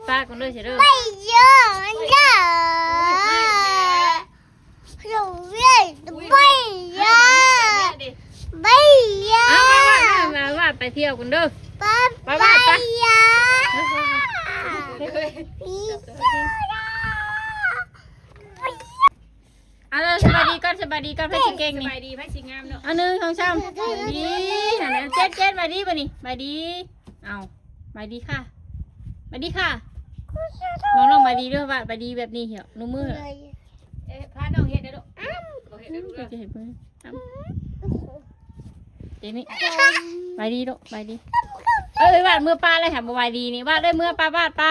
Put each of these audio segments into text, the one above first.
ป้ากันด้วยเฉยเด้อ ไม่เยอะเยอะหนูเรียนไม่เยอะไม่เยอะ เอาว่าไปเที่ยวกันเด้อ ไม่เยอะเอาเลยสบายดีก่อนไปสิเก่งนี่ สบายดีไปสิงามเนาะ อันนึงของช่ำดีนั่นแหละเจ็ดมาดีป่ะนี่มาดีเอามาดีค่ะมาดีค่ะมองน้องมาดีด้วยว่ามาดีแบบนี้เหรอนุ่มมือ พาน้องเฮ็ดได้ลูกบ่เฮ็ดได้ลูก จะเห็นมือเดี๋ยวนี้มาดีลูกมาดีวาดมือปลาเลยค่ะมาดีนี่วาดด้วยมือปลาวาดปลา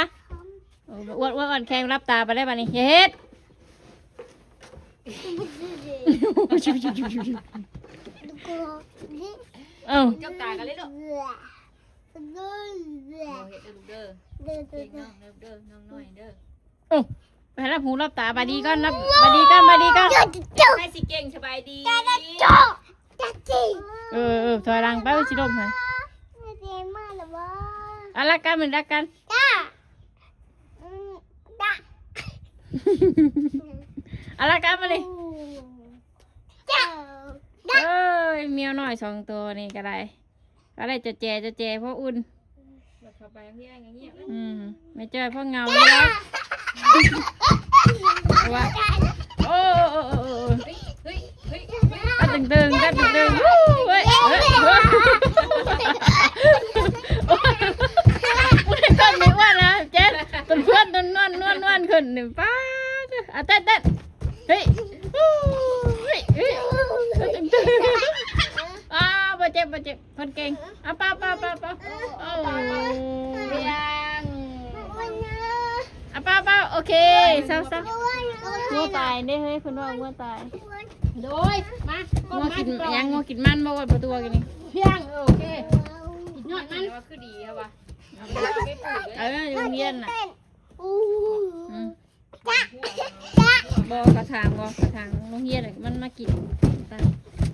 อ้วนแข็งรับตาไปได้ป่ะนี่เฮ็ดเอ้า จ้องตากันเลยลูก เบื่อ บ่เฮ็ดได้ลูกเด้อเก่งน้องเด้อน้องน้อยเด้อ ไปรับหูรับตาบาดีก่อนรับมาดีก่อน ไปสิเก่งสบายดี ถอยหลังไปสิลมฮะรักกันเหมือนรักกันรักกันมาเลยเมียวหน่อย2 ตัวนี่ก็ได้จะแจเพราะอุ่น เข้าไปเงี้ยเงี้ย ไม่เจอเพราะเงาแล้วว่าโอ้เฮ้ยตึงเฮ้ยต้นไม่ว่านะเจ๊เป็นเพื่อนนวลขึ้นหนึ่งป้าเต้นเฮ้ยบาเจ็บคนเก่งป้าโอ้ยังป้าโอเคเศร้างัวตายได้เฮ้ยคุณว่างัวตาย โดยมา งัวกินยังงัวกินมันบ่ว่าประตูกันนี่ เพียงโอเคยอดมันว่าคือดีครับว่ะโรงเรียนน่ะบ่กระถางโรงเรียนมันมากิน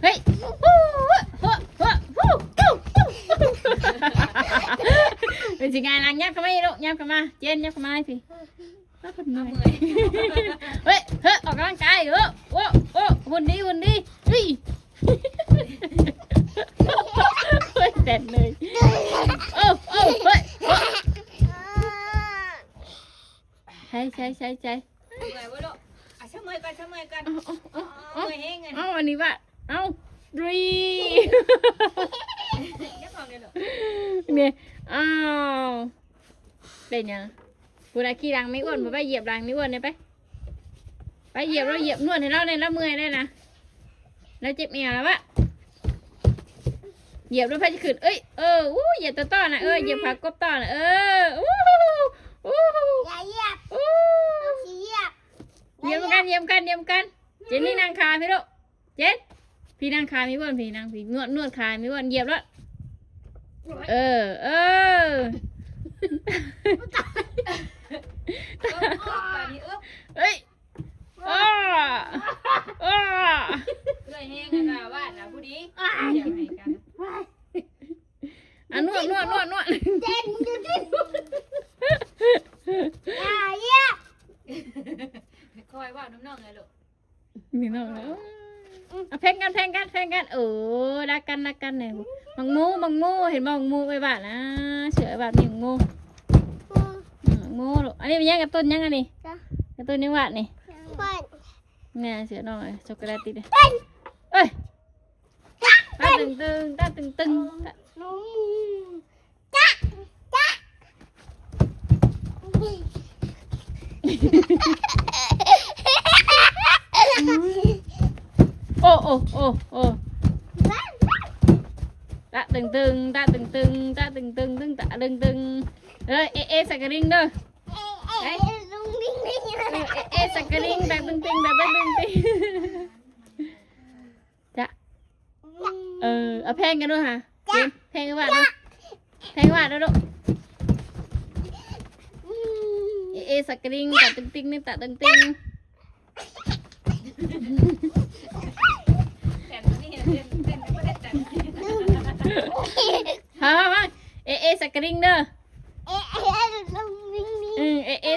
เฮ้ยเป็นสิงานนางยับเข้ามาลูกยับเข้ามาเจนยับเข้ามาสิเฮ้ยออกกำลังกายหุ่นดีเฮ้ยเด็ดเลยเฮ้ยใช่ เมื่อยบ่ลูกช่างเมื่อยกันเมื่อยแห้งเงิน อันนี้ว่าดียักษ์ของเลยลูก เนี่ยเป็นยังกูได้ขี้รังไม่อ้วนไปเหยียบรังไม่อ้วนเนี่ยไปเหยียบนวดให้เราเนี่ยแล้วเมื่อยเลยนะแล้วเจ็บเมียแล้ววะเหยียบแล้วพายจะขึ้นเหยียบต้อนะเหยียบขากบต้อนะเหยียบกันเจนนี่นางคาพี่ลูกเจนพี่นางคาไม่อ้วนพี่นางพี่นวดคาไม่อ้วนเหยียบแล้วเฮ้ยเมื่อยแห้งกันว่านะผู้ดีอยากให้กันนวดคอยว่าน้องๆไงลูก นี่น้องแล้วแพงกันรักกันเนี่ยมังมูเห็นมังมูไปบ้านนะเสือบ้านมีมังมูลูกอันนี้เป็นยังกับต้นยังอันนี้กับต้นยังหวานนี่เนี่ยเสือน้องช็อกโกแลตติดเลยตาตึงโอ้ตาตึงสักกระดิ่งเด้อสักกระดิ่งแบบตึงจ้ะเอาแพงกันด้วยค่ะแพงกันว่าด้วยลูกสักกระดิ่งตาตึงตาตึงแต่นี่เต้นไม่ได้แต่มาสักกระดิ่งเด้อ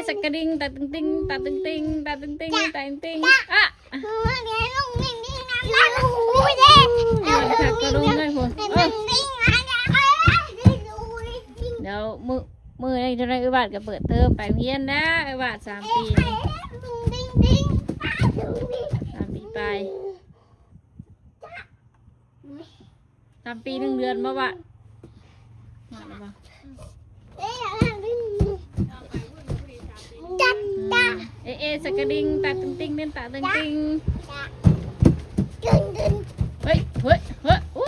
สักกระดิ่งตาตึงติงตาตึงติงตาตึงติงตาตึงติงอ่ะ เดี๋ยวลุงนิ่งนิ่งนะลุงเด้ สักกระดุมเลยผม นิ่งนิ่งนะเดี๋ยวมือในเท่าไรบาทก็เปิดเทอมไปเรียนนะบาท3 ปี ลุงนิ่งนิ่งลุงนิ่ง 3 ปีไป3 ปี1 เดือนบ่บาทมาแล้วบ่ เอ๊ะจัดจ้า เอสักกระดิ่งตาตึงติงเล่นตาตึงติง ดึง เฮ้ยอู้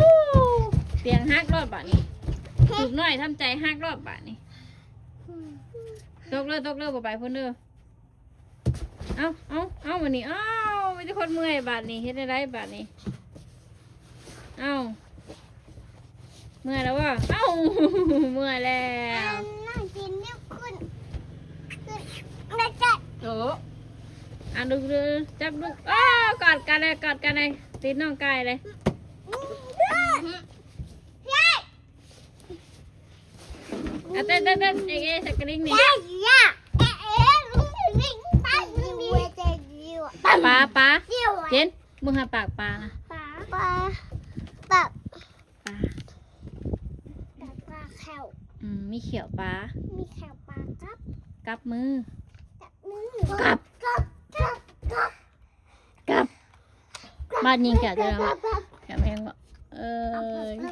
เตียงฮักรอบบาทนี่ถูกหน่อยทำใจฮักรอบบาทนี่ตกเลยบ่ไปพุ่นเด้อเอาวันนี้ไม่ได้คนเมื่อยบาทนี่เฮ็ดได้บาทนี่เมื่อยแล้ววะเมื่อยแล้ว นั่งกินนิ้วขึ้นนะจ๊ะ โอ้ดูจับลูกกอดกันเลยตีน้องกายเลยเต้นเอสักกระดิ่งนี่ปลาเจนมึงหาปากปลานะปลาแขว มีเขียวปลา มีแขวปลาครับ กับมือ กับ บ้านยิงแขวจะแล้วแขวแมงบ่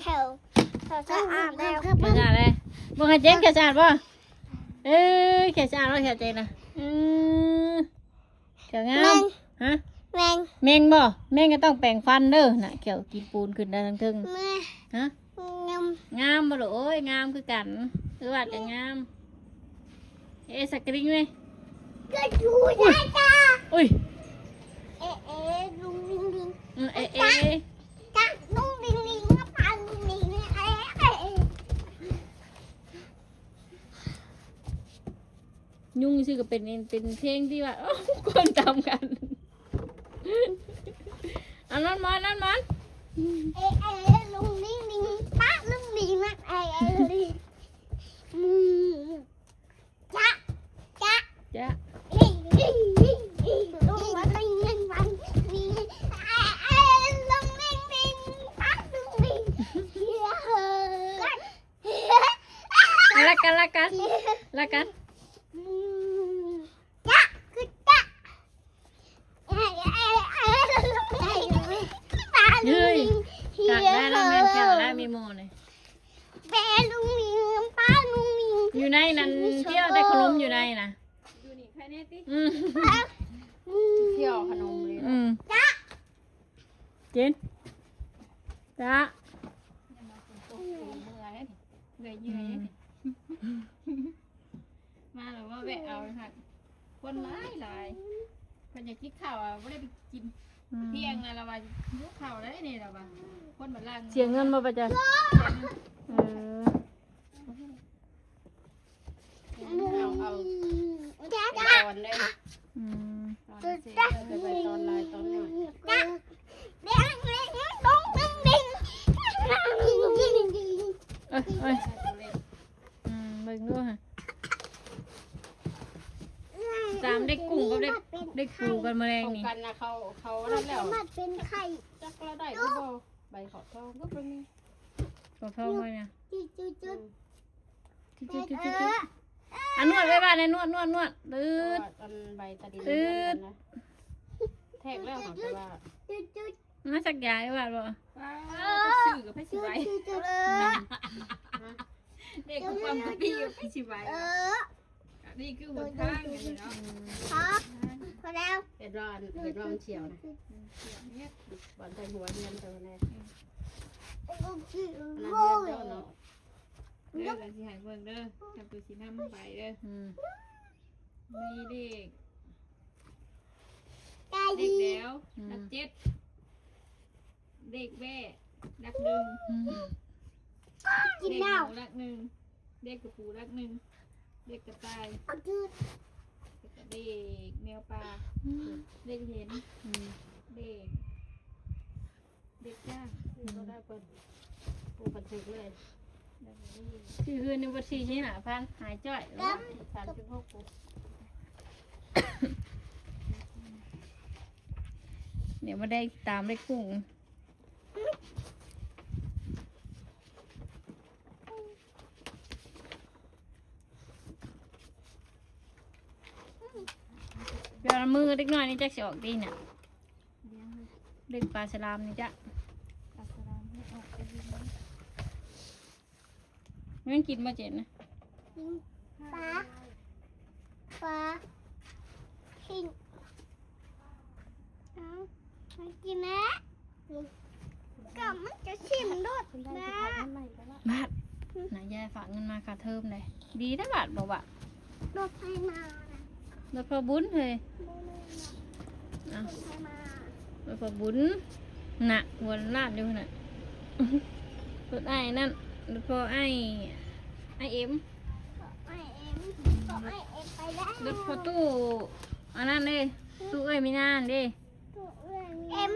แขวจะอ่านแล้ว แขวจะอะไรมึงให้เจนแขวจะอ่านป่ะแขวจะอ่านว่าแขวเจนนะแขวงามฮะแมงบ่แมงก็ต้องแปรงฟันเด้อน่ะแขวกินปูนขึ้นได้ทั้งทึ่งฮะงามบ่ลูกโอ้ยงามคือกันคือว่าจะงามสักกระดิ่งเลย ก็ดูได้จ้า อุ้ย ลุงลิงลิง จ้า ลุงลิงลิงมาพาลุงลิงลิงยุ่งชื่อก็เป็นเพลงที่ว่าคนจำกันอันนั้นมันลุงลิงลิงป้าลุงลิงนะลิงจ้าลุงมาลิงลิงวันนี่ลุงลิงลิงป้าลุงลิงละกันจ้าคือจ้าเฮ้ยจัดได้แล้วแม่แขวแล้วมีโมเลยลุงลิงป้าลุงลิง อยู่ในนั้นเที่ยวได้ขนมอยู่ในนะ ดูนี่ใครแน่ติ เที่ยว ขนมเลย จ้า เจนจ้า เมื่อยยืนมาหรือว่าแวะเอาค่ะคนหลายคนอยากกินข้าวไม่ได้ไปกินเที่ยงอะไรวะยุกข้าวได้เนี่ยหรอวะคนบัดล่าง เสียเงินมาประจันเอาจ้า ตอนเลย ตอนเสร็จจะไปตอนลายตอนหน่อย จ้าเด็กเล็กน้องดึงดึงเอ้ยเบิ่งด้วยตามเด็กกุ้งกับเด็กปูกันแมลง ของ นี่ กันนะเขานั่นแล้ว มันเป็นไข่ จักเราได้ก็บอใบขอทองก็เป็น ตัวทองไว้เนี่ย จุด นวดไว้บ้านเลยนวดตืด ตอนใบตะดินนะแทกแล้วของจะว่า จุด มาสักยาไว้บ้านบ่ ชื่อกับพี่ชิไว้เด็กกับความพี่กับพี่ชิไว้นี่คือหัวข้างอย่างเนาะ ครับพอแล้ว เป็นร้อนมันเฉียวนะบอลใส่หัวเงินตัวนี้นั่นเดียวเนาะเด้อกันสิหายเบิ่งเด้อทำตัวสีน้ำใบเด้อมีเด็กแล้วนักเจ็ดเด็กแม่รักหนึ่ง กิน เด็ก น้ หนูรักหนึ่งเด็กกระปูรักหนึ่งเด็กกระต่าย ำจุด เด็กแมวปลาเด็กเห็นเด็กจ้างก็ได้เปิดปูปันถึกเลย คือในวันที่นี่หนาพันหายจ่อย 36ปู เดี๋ยวมาได้ตามได้กุ้งเดี๋ยวมือเล็กน้อยนี่จะออกดีเนี่ยเล็กปลาฉลามนี่จ้ะงั้นกินมาเจ็ดนะ ฟ้าฟ้ากินมากินนะก็มันจะชิมด้วยนะ บาทนายยายฝากเงินมาค่าเทอมเลยดีนะบาทบอกว่าร ถไฟมานะ รถพอบุญเลยเอา รถไฟมาร ถพอบุญน่ะหัวลาดอยู่น่ะรถไอ้นั่นรถพอไอ้เอ็ม ไอเอ็มก็ไอเอ็มไปแล้ว รถพอตู้อันนั้นเลยตู้เอ้ยมีนานดิ เอ็ม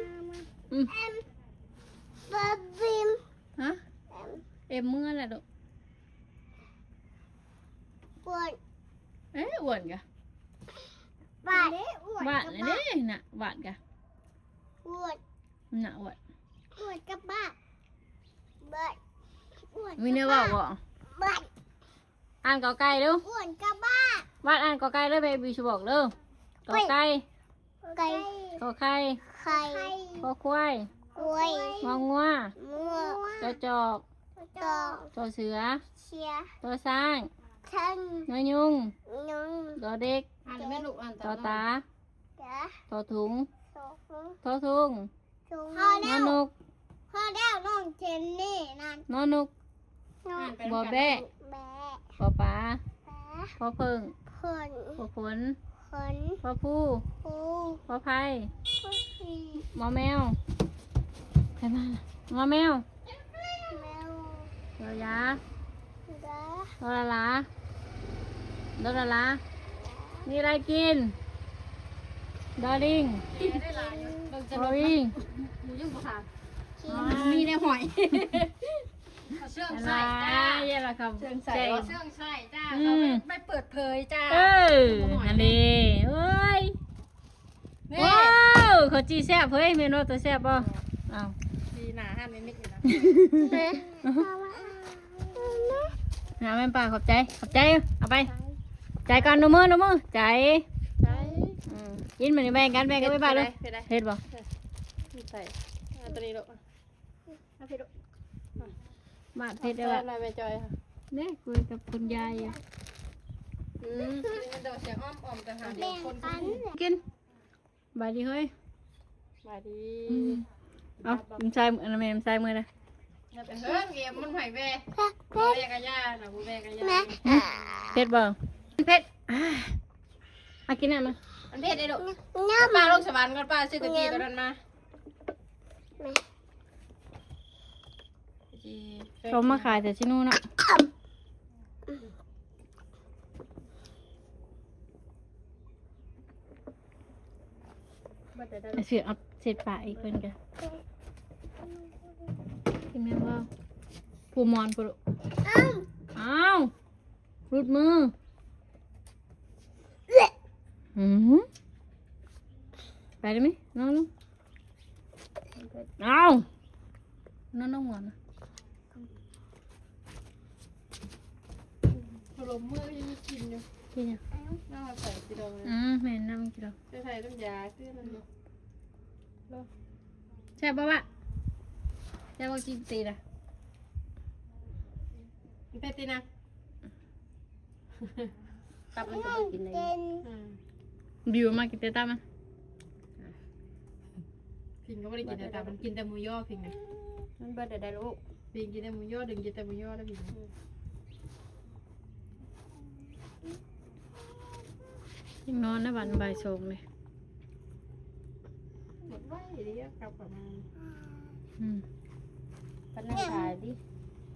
อืม เอ็มบาบิม ฮะ เอ็ม เอ็มเมื่อแหละลูก ปวด เอ๊ะอ้วนกะ บาดปวด บาด กับ เลย บาด เด้น่ะบาดกะ ปวด น่ะอ้วน ปวดกับบาดบาดปวด มีเนื้อว่าบ่ บาด อ่านกอไก่ดู ปวดกับบาด วาดอ่านกอไก่เลยเบบีชูบอกเด้อกอไก่ ไก่ กอไข่ ไข่ กอควาย กล้วย งองัว มัว จอจอก ตอ จอเสือ เชีย จอสร้าง ทัน นอยุง ยง จอเด็ก อ่านแม่ลูกอ่าน จอตา กะ จอถุง โซ่ ทอทุง พอน อ แล้ว นุก พอแล้วน้องเจนนี่นั่น นอนุก น้อง บอแบะ แบะ ปอปลา แบะ ปอเพิง ผล ปอฝน ผล ปอผู้ ผู ปอไผ่ ผู้ผี หมอแมวใครมาล่ะหมอแมว แมว รอยา ดา โดราลาโดราลามีอะไรกินดอริง ได้หลายอยู่เบิ่งจะ ด ล อง ริง หมูยุ่งบ่ค่ะ ขี้ มีในหอยเอาเชื่อง อะไร ใส่จ้า เยอะละครับ เชื่องใส่ เจ๋ง เชื่องใส่จ้าเขาไม่เปิดเผยจ้า เอออันนี้เอ้ย นี่ ว้าวเขาจีแซ่บเฮ้ยเมนูตัวแซ่บป่ะอ้าว ดีหนาห้ามไม่มิดอยู่นะ แม่เอามา หาแม่ป่าขอบใจขอบใจเอาไปใจก่อนดูมือใจ ใช่ กินมันแบ่งกันแบ่งกันไปบ้านเลย เผ็ด เผ็ดป่ะ ใส่ตัวนี้ลูกเอาเผ็ดลูก บ้านเผ็ดได้ ได้ ป่ะ ลายแม่จอยค่ะ เนี่ยคุยกับคุณยายอยู่ มันโดดเสียงอ้อมๆกันหาเดียวคน กัน กินบายดีเฮ้ย มาดี เอามึงใส่อันนั้นมึงใส่มือเลย เฮ้ยเกมมันหอยแว่บูแว่กันย่านะบูแว่กันย่า แม่ เผ็ดบ่เผ็ดมากินอะไรมา มันเผ็ดได้ลูก น้ำ ป้าลงสวรรค์ก่อนป้าซื้อกะจีตัวนั้นมา เขามาขายแต่ที่นู่นเนาะเสือเอาเศษปลาอีกคนกันกินแม่ว่าผูมอนผูดุอ้าวรุดมือไปได้ไหมน้องเอาน้องหวาน ลมมือยังมีกินอยู่ กินยัง น่าใส่กิโลเลย แม่น้ำกินแล้ว จะใส่น้ำยาซื้อมันอยู่ ใช่ป่ะวะใช่ป่ะจีนตีนะ มันเผ็ดตีนะตับมัน น้ ก็ อง กินเลย เจน บิวมากินเตต้ามัน พิงก็ไม่ได้กินแต่ตับมันกินแต่หมูย่อพิงไง มันเบิดได้ลูก พิงกินแต่หมูย่อดึงกินแต่หมูย่อแล้วพิง ยังนอนนะวันบ่ายสองเลย หมดไว้เดี๋ยวกลับมา ปันนั่งถ่ายดิ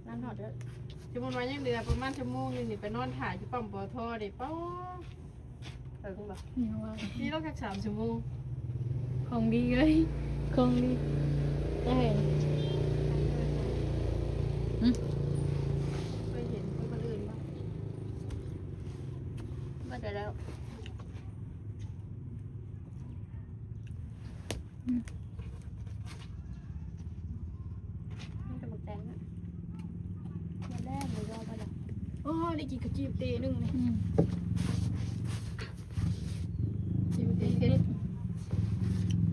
นั่งหอดเด้อ ชั่วโมงวันยังเดือประมาณชั่วโมงนึงนี่ไปนอนถ่ายที่ปั๊มปอทอเด็กป้อคุณบอก นี่ว่า นี่ต้องแค่3 ชั่วโมง ของดีเลยของดีจะเห็น เคยเห็นคนอื่นบ้าง เบิดได้แล้ว มันจะหมดแดงนะมันแรกเลยรอไปเลย โอ้ได้กินกระจีบเตนึงนี่ ชีวิตดีขึ้น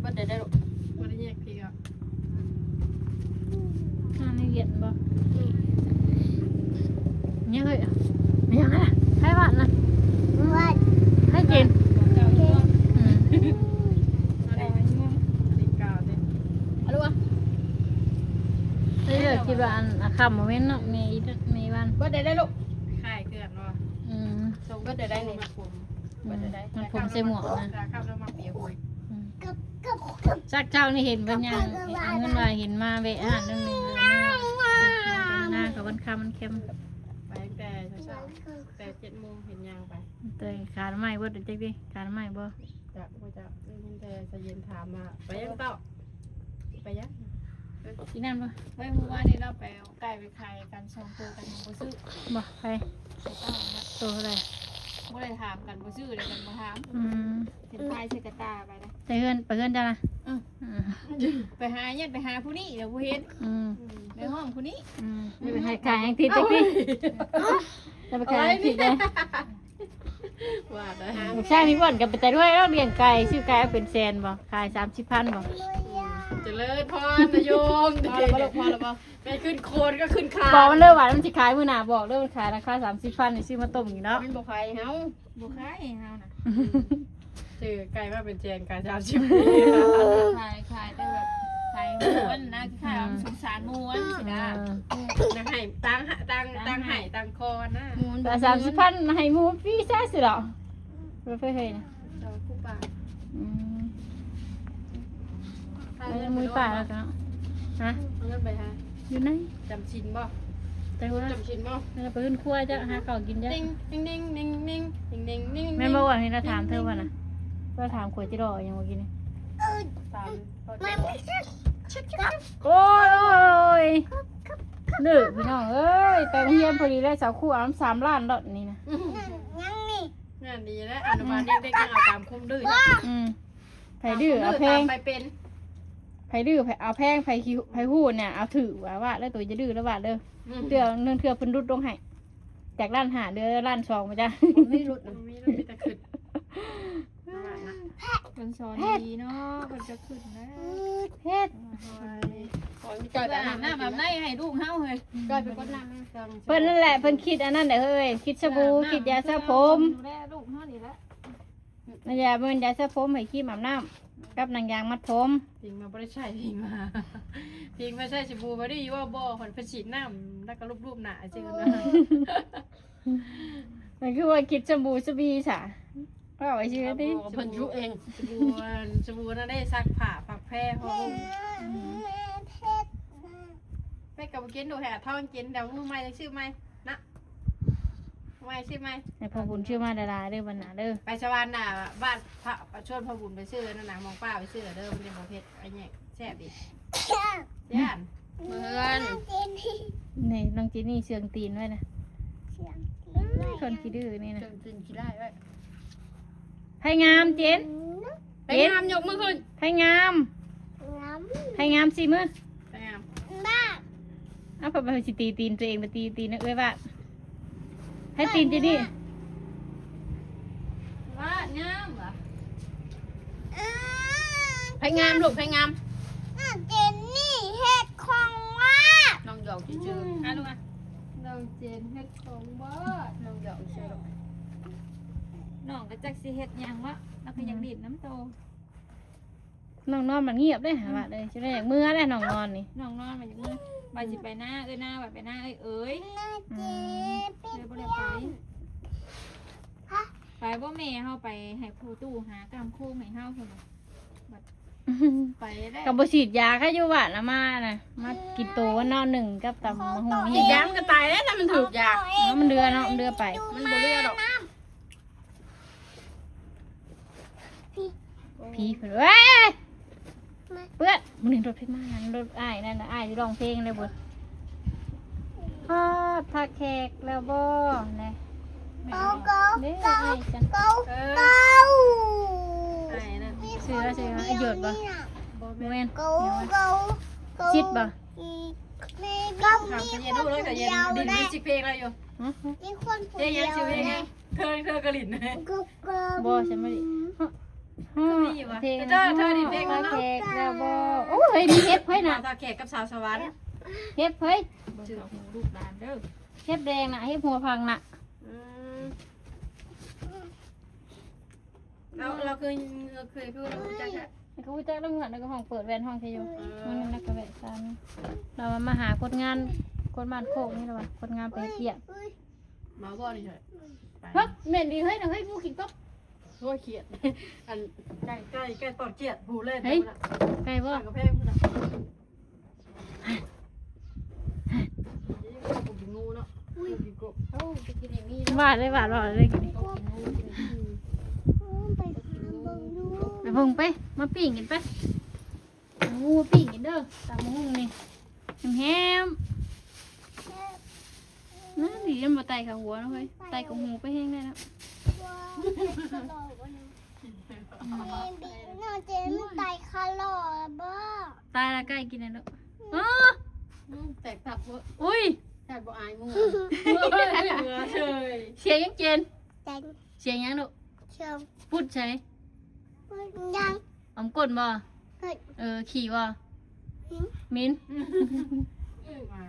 บัดได้หรอกบัดได้แยกพี่ก็ ไม่เย็นบ่เนี่ยเฮ้ยไม่ยังไงล่ะให้บ้านนะ วัด ให้กิน เจ้าง่วง อะไร ดีกาเลย อะไรวะเฮ้ยคิดว่าอันคำโมเมนต์เนาะมีวัน บัดได้ลูกค่ายเกลือนว่า ส่งบัดได้ในผมบัดได้ มันผมใส่หมวกนะ ราคาแล้วมาเปียกหุย กับ สักเจ้านี่เห็นเป็นยังเงินว่าเห็นมาเวะอ่านนึงนึงหน้ากับวันคำมันเข้ม ไปตั้งแต่เช้าแต่7 โมงเห็นยางไป เตยขาดไม้บ่เด็กจักดิขาดไม้บ่ จากว่าจะตั้งแต่จะเย็นถามมาไปยังเต่าไปยัง กินนั่นบ่ เฮ้ยเมื่อวานนี้เราไปเอาไก่ไปขายกัน2 ตัวกันบ่ซื้อ บ่ไป ใส่เต้านะ ตัวอะไร บ่ได้ถามกันบ่ซื้อเลยกันบ่ถามเห็นพายใส่กระตาไปนะ ไปเพื่อนจ้านะ ไปหาเนี่ยไปหาผู้นี้เดี๋ยวผู้เฮ็ดในห้องผู้นี้ ไม่ไปให้ขายยังติดจักดิจะไปขายยังติดเลย ว่าได้ ใช่พี่บ่อนกับไปแต่ด้วยเราเลี้ยงไก่ชื่อไก่เป็นแสนบ่ขาย30,000บ่ เจริญพรนายโยมพอแล้วพอแล้วไปขึ้นโคนก็ขึ้นขา บอกมันเลิกว่ามันสิขายมื้อหน้าบอกเลิกมันขายราคา30,000นี่ซื้อมาต้มอยู่เนาะ มันบ่ขายเฮา บุคายเฮานะ ซื้อไก่มาเป็นแจนไก่30 ขายแต่แบบขายม้วนนะขายสงสารม้วนสินะ นะให้ตังให้ตังคอนะ ม้วน แต่30,000ให้หมูฟรีซะสิดอกบ่เคยเห็นนะ เจ้าคู่ป่า มือป่าแล้วกันฮะ เอาเงินไปฮะ อยู่ไหน จำชินบ่ แต่ว่า จำชินบ่ เราไปขึ้นครัวจะหาข้าวกินจ้ะ นิ่งนิ่งนิ่งนิ่งนิ่งนิ่งนิ่ง แม่บอกว่าให้เราถามเธอว่าน่ะก็ถามขวดจิโร่ยังเมื่อกี้นี่ ตามเขา มันไม่ใช่ โอ้ยดื้อพี่น้องเอ้ยไปโรงเรียนพอดีได้สาวคู่เอา3 ล้านดอกนี่นะ ยังนี่ งานดีแล้วอนุบาลเด็กๆยังเอาตามคุมดื้อ ไผดื้อเอาแพง ไปเป็น ไผดื้อไผเอาแพงไผคิวไผหู้เนี่ยเอาถือว่าแล้วตัวจะดื้อแล้วว่าเด้อเตือเนื่องเทื่อเพิ่นรุดลงให้จากล้านหาเด้อล้าน2มาจ้ะ ไม่รุดนะมีแต่ขึ้น คนสอนดีเนาะคนจะขึ้นนะ เฮ็ด ก่อย แบบอาบน้ำแบบไหนให้ลูกเฮาเฮ้ย ก่อยไปกดน้ำ เพิ่นนั่นแหละเพิ่นคิดอันนั้นเด้อเฮ้ยคิดสบู่คิดยาสระผม ดูแลลูกเฮานี่แหละ นั่นยาเบิ่นยาสระผมให้ขี้อาบน้ำกับนางยางมัดผม พิงมาไม่ได้ใช่พิงมาพิงมาใช่ชิบูมาได้ว่าบ่อคนผฉีดน้ำแล้วก็รูปหนาจริงนะ มันคือว่าคิดสบู่สบีซะว่าไว้ชื่อติ เพิ่นยุเองชิบูนั่นได้ซักผ้าผักแพร่พอไปกับกินดูแห่ท่องกินเดี๋ยวมือใหม่จะชื่อใหม่นะไม่ชื่อใหม่ ให้พ่อบุญชื่อมาดาราเด้อวันหน้าเด้อ ไปชวานน่ะบ้านพระชวนพ่อบุญไปซื้อนั่นน่ะมองป้าไปซื้อเด้อมันจะบ่เผ็ดไอ้เนี่ยแซ่บดิย่านเมือน นี่น้องจีนี่เชืองตีนไว้นะ เสียง คนขี้ดื้อนี่นะ จนกินขี้ได้ไว้ ไผงามเจน ไปงามยกมือขึ้น ไผงาม น้ ไผงามสิมือ ไปงาม ำบ้า เอาไปสิตีตีนตัวเองไปตีตีนนะเอ้ยว่าให้ตีนจีนี่ ว่างามเหรอ ไปงามลูกไปงาม เจนนี่เฮ็ดของว่า น้องหยอกจืด อ่ะลูกอ่ะน้องเจนเฮ็ดของบ่ ๆน้องหยอกจืด น้องก็จักสิเฮ็ดหยังวะแล้วก็ยังดิ้นน้ำโต น้องนอนมันเงียบได้หาว่าเลยจะได้อย่างมือได้น้องนอนนี่ น้องนอนมาอย่างนี้ไปสิไปหน้าหน้าไปหน้าเอ้ย น่าเจน เลยบ่ได้ไปไปบ่แม่เฮาไปให้ครูตู้หากำโค้งให้เฮาพุ่นน่ะไปได้ กับบฉีดยาก็อยู่บ้านนะมานะมากินโตวันนอนหนึ่งกับตำมะฮุง อี นี่ กย้ำกันตายแล้วนะมันถูกยา มันเดือเนาะมันเดือไป มันบ่เลือดหรอก ผีเพื่อนเว้ยเพื่อนมันเห็นรถพี่มารถอ้ายนั่นนะอ้ายที่ร้องเพลงเลยบุญฮอดทักแขกแล้วบ่นะ เก้าเก้า เด้อ เก้า อ้ายจัน เก้า เออ เก้า ไอ้นั่น เสือไอ้หยดบ่ บ่ แม่น กูกู ชิดบ่ แม่ก็ ถาม มี ขยัน ค ดู น เลยข เดี ยัน ยว ดิน นะ มิสิเพลงอะไรอยู่ มีคน เพลง เดี ยัง ยว ชื่อเพลงไง นะ เธอกระลิ่นนะ กูก็ บ่ฉันไม่ได้ มีอยู่วะ เพลง เธอดิเพลงแล้วเนาะ แขกแล้วบ่โอ้ยมีเฮ็ดเฮ้ยน่ะ สาวแขกกับสาวสวรรค์ เฮ็ดเฮ้ย เบิ่งเอาหูลูกหลานเด้อ เฮ็ดแดงน่ะเฮ็ดหัวพังน่ะ เราเคยพูดเราจักอะ เขาจักเรื่องเงินแล้วก็ห้องเปิดแวนห้องเทอยู่มันนั่นก็แวะตามเรามาหาคนงานคนบ้านโคกนี่ล่ะว่ะคนงานไปเที่ยง มาบ่นี่เฉย เฮ้ยแม่นดีเฮ้ยน่ะเฮ้ยผู้กินก็ โอ้ยเขียดอันใกล้ตอดเขียดหูเลย ไก่บ่ กระเพงนะกินงูเนาะกินกบ เอ้าไปกินอย่างนี้ หวานเลยหวานเลยกินนี่ ไปหาเบิ่งดู ไปเบิ่งไปมาปิ้งกันไปงูปิ้งกันเด้อตามงูนี่แฮมนั่นดีมันบ่ไตกับหัวนะเฮ้ยไตกับหูไปแห้งได้แล้ว ว่าแม่บิ๊กน่าจะไม่ตายคาร์ลอบ้า ตายแล้วใกล้กินแล้วเนาะอ๋อ แตกตับเวอะ อุ้ย แทบบ่อายงูเบื่อเฉย เสียงยังเจน จัง เสียงยังลูก เชียว พูดใช่ ยัง อมก้นบ่ เฮ้ย ขี่บ่มิน หมา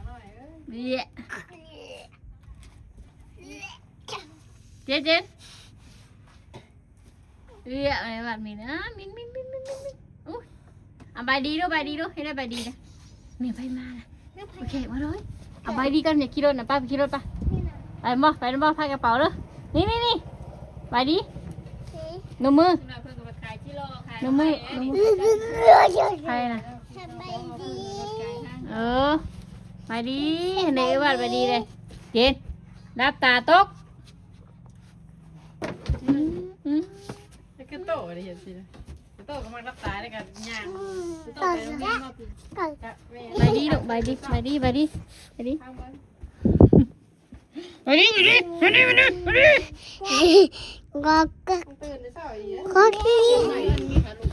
หน่อยเอ้ย เบี้ยเจนเจนเบี้ยอะไรแบบมินอ่ะมินอุ้ยเอาใบดีด้วยใบดีด้วยให้ได้ใบดีนะมีใบมาละโอเคมาเลยเอาใบดีกันอย่าขี่รถนะป้าไปขี่รถป่ะไปบ่พายกระเป๋าเลยนี่ใบดีหนูมือ สำหรับเพิ่นก็มาขายที่รอขาย หนูมือใครนะ สบายดี ไปดีในวัดไปดีเลยเจนรับตาตก แล้วก็โตได้เห็นสินะโตกำลังรับตาได้กันย่าง ตอนแรกก่อน กะแม่ ไปดีลูกไปดี ทางเบิ่ง ก็ ตื่นได้เช้าอีก ก็ที่ ไหนมันมีขนม